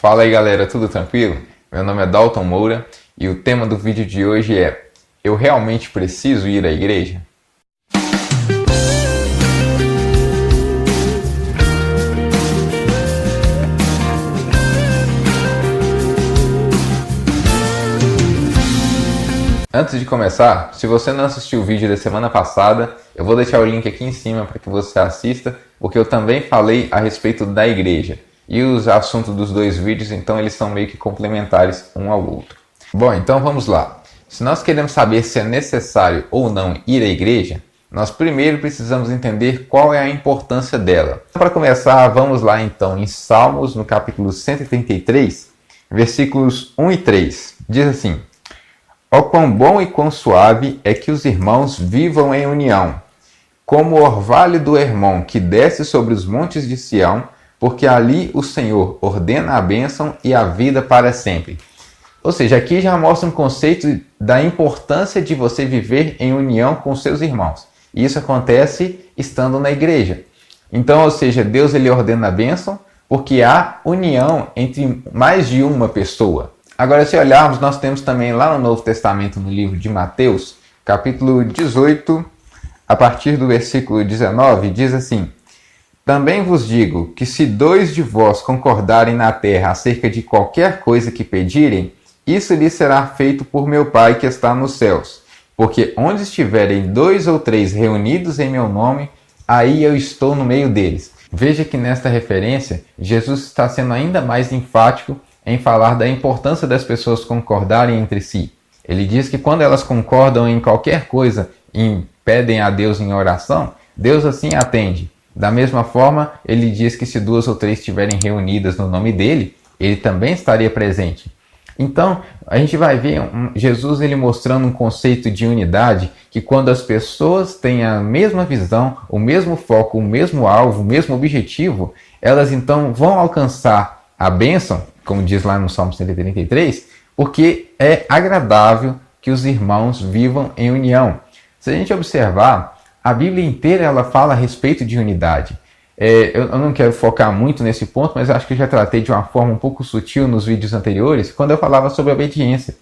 Fala aí galera, tudo tranquilo? Meu nome é Dalton Moura e o tema do vídeo de hoje é: eu realmente preciso ir à igreja? Antes de começar, se você não assistiu o vídeo da semana passada, eu vou deixar o link aqui em cima para que você assista, porque eu também falei a respeito da igreja. E os assuntos dos dois vídeos, então, eles são meio que complementares um ao outro. Bom, então vamos lá. Se nós queremos saber se é necessário ou não ir à igreja, nós primeiro precisamos entender qual é a importância dela. Para começar, vamos lá então em Salmos, no capítulo 133, versículos 1 e 3. Diz assim: ó quão bom e quão suave é que os irmãos vivam em união, como o orvalho do Hermon que desce sobre os montes de Sião, porque ali o Senhor ordena a bênção e a vida para sempre. Ou seja, aqui já mostra um conceito da importância de você viver em união com seus irmãos. E isso acontece estando na igreja. Então, ou seja, Deus ele ordena a bênção porque há união entre mais de uma pessoa. Agora, se olharmos, nós temos também lá no Novo Testamento, no livro de Mateus, capítulo 18, a partir do versículo 19, diz assim: também vos digo que se dois de vós concordarem na terra acerca de qualquer coisa que pedirem, isso lhes será feito por meu Pai que está nos céus. Porque onde estiverem 2 ou 3 reunidos em meu nome, aí eu estou no meio deles. Veja que nesta referência, Jesus está sendo ainda mais enfático em falar da importância das pessoas concordarem entre si. Ele diz que quando elas concordam em qualquer coisa e pedem a Deus em oração, Deus assim atende. Da mesma forma, ele diz que se 2 ou 3 estiverem reunidas no nome dele, ele também estaria presente. Então, a gente vai ver Jesus ele mostrando um conceito de unidade, que quando as pessoas têm a mesma visão, o mesmo foco, o mesmo alvo, o mesmo objetivo, elas então vão alcançar a bênção, como diz lá no Salmo 133, porque é agradável que os irmãos vivam em união. Se a gente observar, a Bíblia inteira ela fala a respeito de unidade. Eu não quero focar muito nesse ponto, mas acho que eu já tratei de uma forma um pouco sutil nos vídeos anteriores, quando eu falava sobre obediência.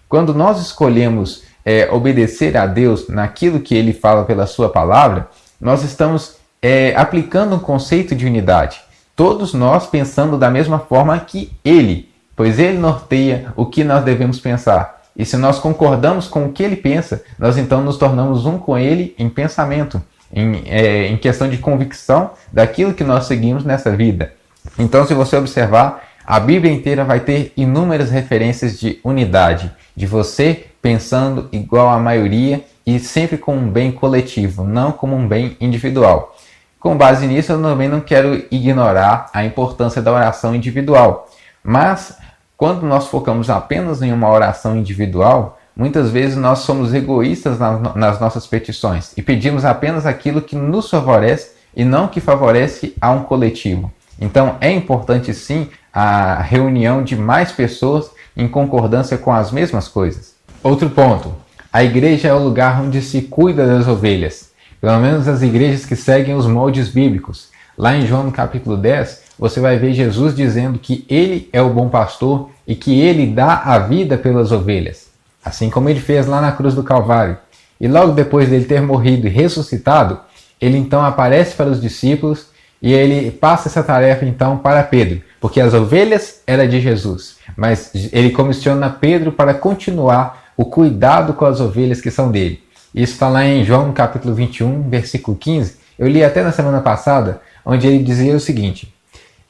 Quando nós escolhemos obedecer a Deus naquilo que Ele fala pela sua palavra, nós estamos aplicando um conceito de unidade. Todos nós pensando da mesma forma que Ele, pois Ele norteia o que nós devemos pensar. E se nós concordamos com o que ele pensa, nós então nos tornamos um com ele em pensamento, em questão de convicção daquilo que nós seguimos nessa vida. Então, se você observar, a Bíblia inteira vai ter inúmeras referências de unidade, de você pensando igual à maioria e sempre com um bem coletivo, não como um bem individual. Com base nisso, eu também não quero ignorar a importância da oração individual, mas quando nós focamos apenas em uma oração individual, muitas vezes nós somos egoístas nas nossas petições e pedimos apenas aquilo que nos favorece e não que favorece a um coletivo. Então é importante sim a reunião de mais pessoas em concordância com as mesmas coisas. Outro ponto, a igreja é o lugar onde se cuida das ovelhas, pelo menos as igrejas que seguem os moldes bíblicos. Lá em João no capítulo 10, você vai ver Jesus dizendo que ele é o bom pastor e que ele dá a vida pelas ovelhas, assim como ele fez lá na cruz do Calvário. E logo depois dele ter morrido e ressuscitado, ele então aparece para os discípulos e ele passa essa tarefa então para Pedro, porque as ovelhas eram de Jesus, mas ele comissiona Pedro para continuar o cuidado com as ovelhas que são dele. Isso está lá em João no capítulo 21, versículo 15. Eu li até na semana passada, onde ele dizia o seguinte: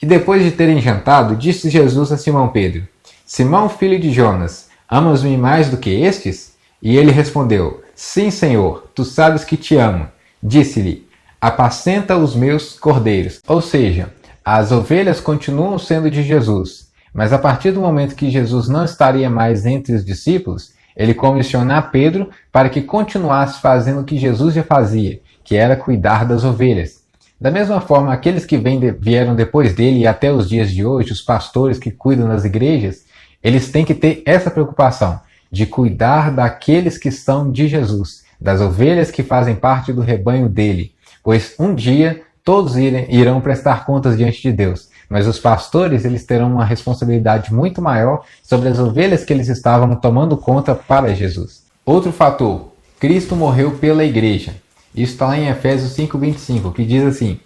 e depois de terem jantado, disse Jesus a Simão Pedro: Simão, filho de Jonas, amas-me mais do que estes? E ele respondeu: sim, Senhor, tu sabes que te amo. Disse-lhe: apacenta os meus cordeiros. Ou seja, as ovelhas continuam sendo de Jesus, mas a partir do momento que Jesus não estaria mais entre os discípulos, ele comissiona Pedro para que continuasse fazendo o que Jesus já fazia, que era cuidar das ovelhas. Da mesma forma, aqueles que vieram depois dele e até os dias de hoje, os pastores que cuidam das igrejas, eles têm que ter essa preocupação de cuidar daqueles que são de Jesus, das ovelhas que fazem parte do rebanho dele, pois um dia todos irão prestar contas diante de Deus. mas os pastores eles terão uma responsabilidade muito maior sobre as ovelhas que eles estavam tomando conta para Jesus. Outro fator, Cristo morreu pela igreja. Isso está lá em Efésios 5:25, que diz assim: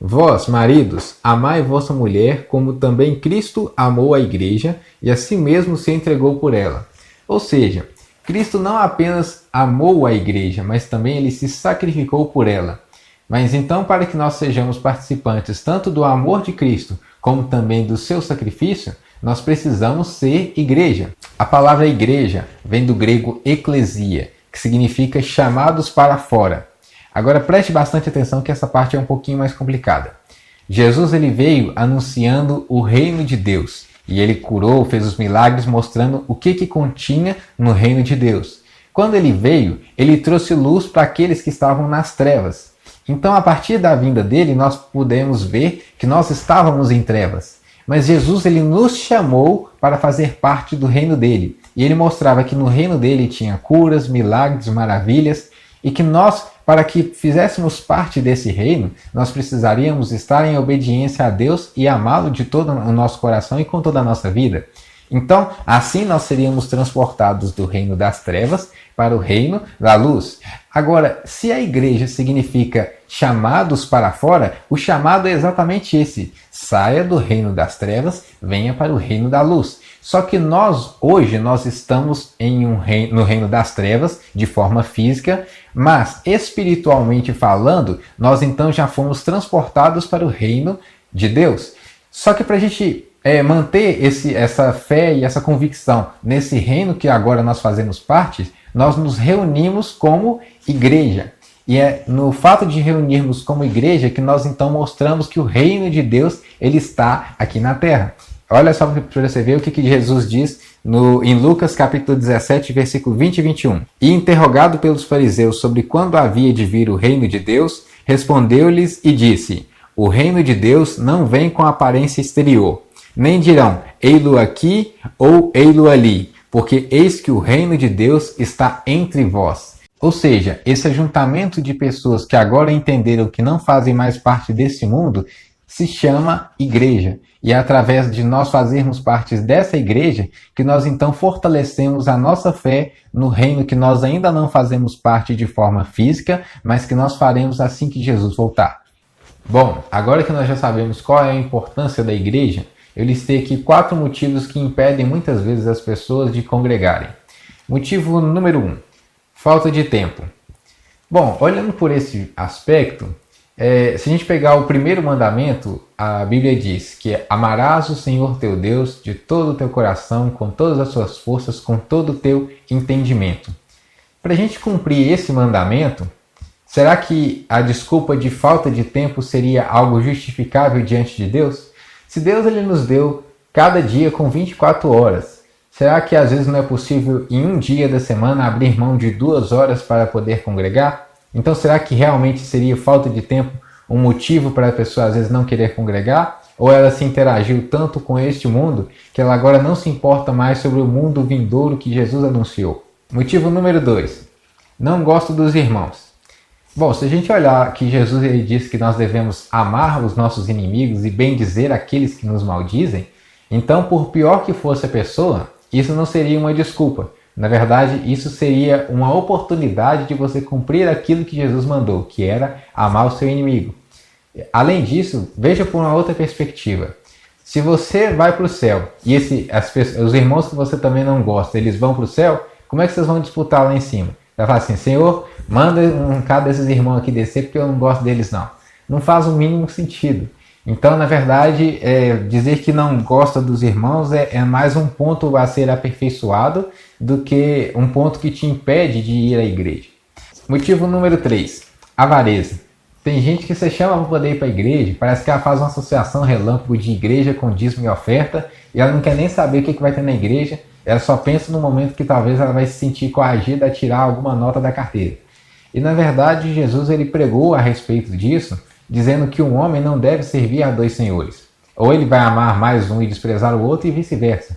Vós, maridos, amai vossa mulher, como também Cristo amou a igreja e a si mesmo se entregou por ela. Ou seja, Cristo não apenas amou a igreja, mas também ele se sacrificou por ela. Mas então, para que nós sejamos participantes tanto do amor de Cristo, como também do seu sacrifício, nós precisamos ser igreja. A palavra igreja vem do grego eklesia, que significa chamados para fora. Agora preste bastante atenção que essa parte é um pouquinho mais complicada. Jesus ele veio anunciando o reino de Deus. E ele curou, fez os milagres mostrando o que continha no reino de Deus. Quando ele veio, ele trouxe luz para aqueles que estavam nas trevas. Então, a partir da vinda dele, nós pudemos ver que nós estávamos em trevas. Mas Jesus ele nos chamou para fazer parte do reino dele. E ele mostrava que no reino dele tinha curas, milagres, maravilhas. E que nós, para que fizéssemos parte desse reino, nós precisaríamos estar em obediência a Deus e amá-lo de todo o nosso coração e com toda a nossa vida. Então, assim nós seríamos transportados do reino das trevas para o reino da luz. Agora, se a igreja significa chamados para fora, o chamado é exatamente esse: saia do reino das trevas, venha para o reino da luz. Só que hoje nós estamos no reino das trevas de forma física, mas espiritualmente falando, nós então já fomos transportados para o reino de Deus. Só que para a gente manter essa fé e essa convicção nesse reino que agora nós fazemos parte, nós nos reunimos como igreja. E é no fato de reunirmos como igreja que nós então mostramos que o reino de Deus ele está aqui na terra. Olha só para você ver o que Jesus diz em Lucas capítulo 17, versículo 20 e 21. E interrogado pelos fariseus sobre quando havia de vir o reino de Deus, respondeu-lhes e disse: O reino de Deus não vem com aparência exterior, nem dirão, ei-lo aqui ou ei-lo ali, porque eis que o reino de Deus está entre vós. Ou seja, esse ajuntamento de pessoas que agora entenderam que não fazem mais parte desse mundo se chama igreja. E é através de nós fazermos parte dessa igreja que nós então fortalecemos a nossa fé no reino que nós ainda não fazemos parte de forma física, mas que nós faremos assim que Jesus voltar. Bom, agora que nós já sabemos qual é a importância da igreja, eu listei aqui 4 motivos que impedem muitas vezes as pessoas de congregarem. Motivo número 1, falta de tempo. Bom, olhando por esse aspecto, se a gente pegar o primeiro mandamento, a Bíblia diz que amarás o Senhor teu Deus de todo o teu coração, com todas as suas forças, com todo o teu entendimento. Para a gente cumprir esse mandamento, será que a desculpa de falta de tempo seria algo justificável diante de Deus? Se Deus ele nos deu cada dia com 24 horas, será que às vezes não é possível em um dia da semana abrir mão de 2 horas para poder congregar? Então será que realmente seria falta de tempo um motivo para a pessoa às vezes não querer congregar? Ou ela se interagiu tanto com este mundo que ela agora não se importa mais sobre o mundo vindouro que Jesus anunciou? Motivo número 2. Não gosto dos irmãos. Bom, se a gente olhar que Jesus ele disse que nós devemos amar os nossos inimigos e bendizer aqueles que nos maldizem, então por pior que fosse a pessoa, isso não seria uma desculpa. Na verdade, isso seria uma oportunidade de você cumprir aquilo que Jesus mandou, que era amar o seu inimigo. Além disso, veja por uma outra perspectiva. Se você vai para o céu e os irmãos que você também não gosta, eles vão para o céu, como é que vocês vão disputar lá em cima? Vai falar assim, Senhor, manda um cada desses irmãos aqui descer porque eu não gosto deles não. Não faz o mínimo sentido. Então, na verdade, dizer que não gosta dos irmãos é mais um ponto a ser aperfeiçoado do que um ponto que te impede de ir à igreja. Motivo número 3, avareza. Tem gente que você chama para poder ir para a igreja, parece que ela faz uma associação relâmpago de igreja com dízimo e oferta, e ela não quer nem saber o que vai ter na igreja, ela só pensa no momento que talvez ela vai se sentir coagida a tirar alguma nota da carteira. E na verdade, Jesus ele pregou a respeito disso, dizendo que um homem não deve servir a 2 senhores. Ou ele vai amar mais um e desprezar o outro e vice-versa.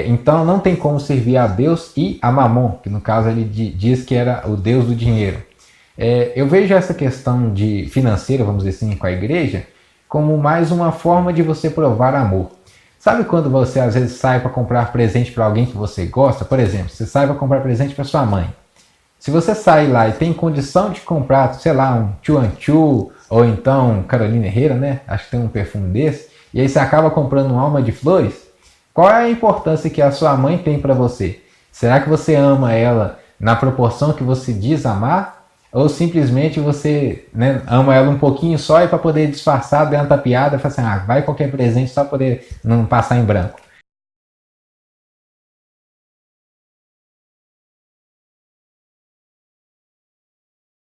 Então não tem como servir a Deus e a Mamon, que no caso ele diz que era o Deus do dinheiro. Eu vejo essa questão de financeira, vamos dizer assim, com a igreja, como mais uma forma de você provar amor. Sabe quando você às vezes sai para comprar presente para alguém que você gosta? Por exemplo, você sai para comprar presente para sua mãe. Se você sai lá e tem condição de comprar, sei lá, um Chuanchu ou então Carolina Herrera, né? Acho que tem um perfume desse. E aí você acaba comprando um alma de flores. Qual é a importância que a sua mãe tem para você? Será que você ama ela na proporção que você diz amar? Ou simplesmente você, né, ama ela um pouquinho só e para poder disfarçar, dar uma tapeada, fala assim, vai qualquer presente só para poder não passar em branco.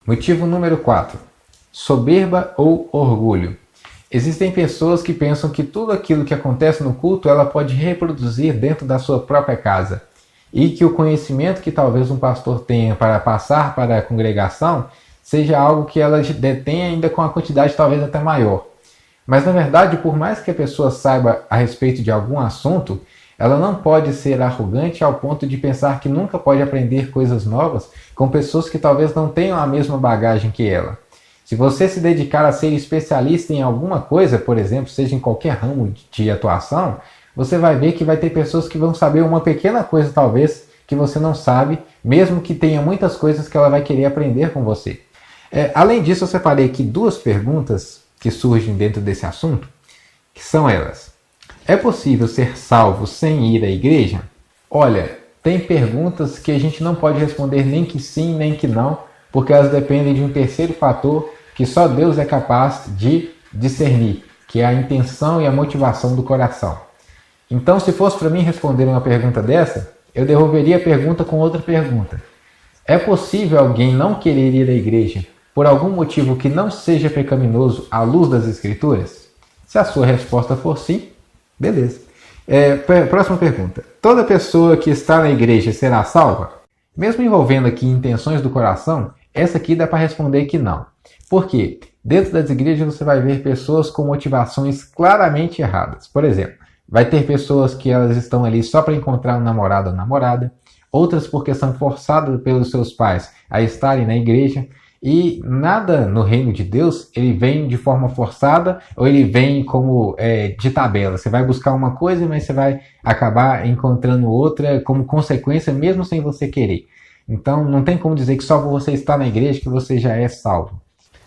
Motivo número 4. Soberba ou orgulho. Existem pessoas que pensam que tudo aquilo que acontece no culto ela pode reproduzir dentro da sua própria casa. E que o conhecimento que talvez um pastor tenha para passar para a congregação seja algo que ela detém ainda com uma quantidade talvez até maior. Mas na verdade, por mais que a pessoa saiba a respeito de algum assunto, ela não pode ser arrogante ao ponto de pensar que nunca pode aprender coisas novas com pessoas que talvez não tenham a mesma bagagem que ela. Se você se dedicar a ser especialista em alguma coisa, por exemplo, seja em qualquer ramo de atuação, você vai ver que vai ter pessoas que vão saber uma pequena coisa talvez que você não sabe, mesmo que tenha muitas coisas que ela vai querer aprender com você. Além disso, eu separei aqui 2 perguntas que surgem dentro desse assunto, que são elas. É possível ser salvo sem ir à igreja? Olha, tem perguntas que a gente não pode responder nem que sim, nem que não, porque elas dependem de um terceiro fator que só Deus é capaz de discernir, que é a intenção e a motivação do coração. Então, se fosse para mim responder uma pergunta dessa, eu devolveria a pergunta com outra pergunta. É possível alguém não querer ir à igreja por algum motivo que não seja pecaminoso à luz das Escrituras? Se a sua resposta for sim, beleza. Próxima pergunta. Toda pessoa que está na igreja será salva? Mesmo envolvendo aqui intenções do coração, essa aqui dá para responder que não. Por quê? Dentro das igrejas você vai ver pessoas com motivações claramente erradas. Por exemplo, vai ter pessoas que elas estão ali só para encontrar um namorado ou namorada, outras porque são forçadas pelos seus pais a estarem na igreja, e nada no reino de Deus ele vem de forma forçada ou ele vem como de tabela. Você vai buscar uma coisa, mas você vai acabar encontrando outra como consequência, mesmo sem você querer. Então não tem como dizer que só por você estar na igreja que você já é salvo.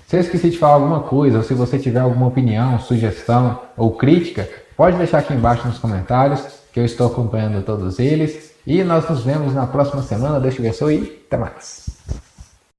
Se eu esqueci de falar alguma coisa, ou se você tiver alguma opinião, sugestão ou crítica, pode deixar aqui embaixo nos comentários, que eu estou acompanhando todos eles. E nós nos vemos na próxima semana. Deus te abençoe e até mais.